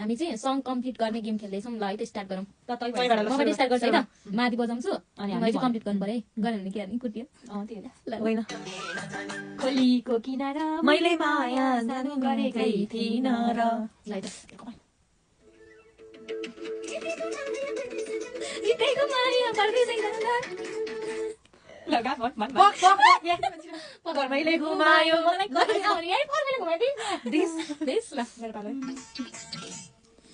हामी चाहिँ song complete गर्ने गेम खेल्दैछौँ ल है त स्टार्ट गरौँ मबाट स्टार्ट गर्छ है त माथि बजाउँछु अनि हामी चाहिँ कम्प्लिट गर्नु पर्यो है गरेन भने के गर्ने कुट्यो होइन खोलीको किनारा मैले माया जानु गरेकै थिइन र ल है त जितेको माया पर्दै छैन लगा मन मैले घुमायो मलाई दिस ल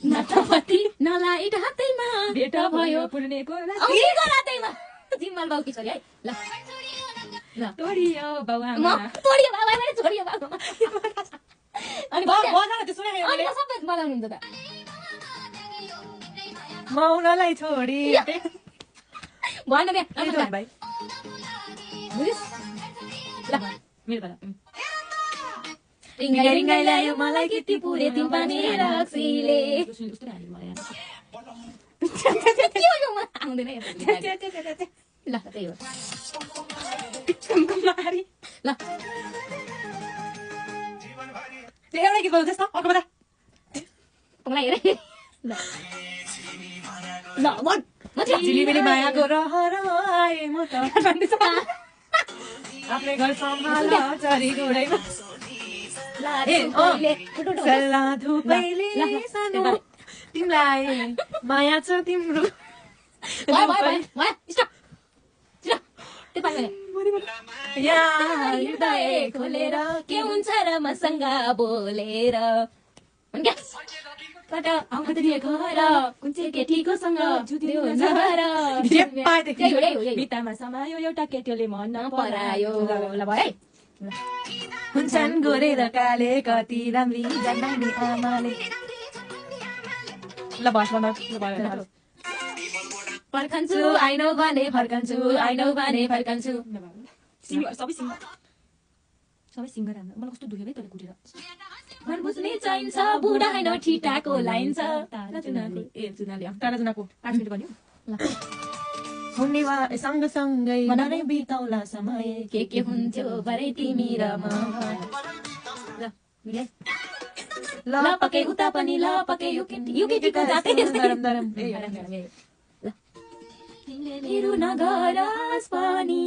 नातापति नलाइट हातैमा भेट भयो पुर्नेको औँसीको रातैमा जिम्मल बाउ किशोरी है ल ल तोडियो बाउआमा म तोडियो बाबा मैले छोडियो बाबा अनि बजाएर त्यो सुने अनि सबै बनाउनुहुन्छ त मौनलाई छोडी भएन बे भाइ बुझिस ल मेरो पाला रिङ्गाइ रिङ्गाइ ल्यायो मलाई किति पुरे तिम पानी रक्सीले के हो यो आउँदैन ल त्यही हो कुमारी ल त्यो एउटै गीत बोल्दैछ अर्को बता मलाई हेर ल ल मन झिलिमिली मायाको रहर आए म त आफ्नै घर सम्हाल चरी घोडैमा सल्लाह धुपैले सानो तिमीलाई माया छ तिम्रो हृदय खोलेर के हुन्छ र मसँग बोलेर घर कुन चाहिँ केटीकोसँग जुत्यो भित्तामा समायो एउटा केटीले मन परायो ल भयो है हुन्छन् गोरे र काले कति राम्री जान्दैनी आमाले ल बस फर्कन्छु आइनौ भने फर्कन्छु आइनौ भने फर्कन्छु सबै सिङ्गर राम्रो मलाई कस्तो दुख्यो तैँले कुटेर मन बुझ्ने चाहिन्छ बुढा हैन ठिटाको लाइन छ तारा जुनाको 8 मिनेट बन्यो हुने वा सँगसँगै मनै बिताउला समय के हुन्थ्यो भरे तिमी र म ल पके उता पनि ल पके यो केटीको जातै मेरो नगरस पनि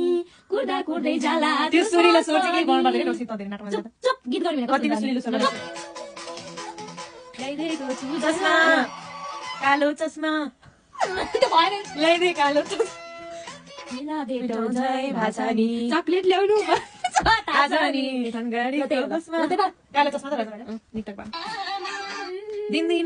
कुर्दा कुर्दै जाला त्यो सुरीले सोच के गर्न पर्दैन नोसी त धेरै नाटक चुप गीत गर्नु कति सुरीले सोच ल्याइदिएको छु चस्मा कालो चस्मा त्यो भएन ल्याइदे कालो चस्मा भेटौ झै भाषानी चकलेट ल्याउनु आजानी ठनगाडीको बसमा कालो चस्मा त रहेछ निकटक दिनदिनै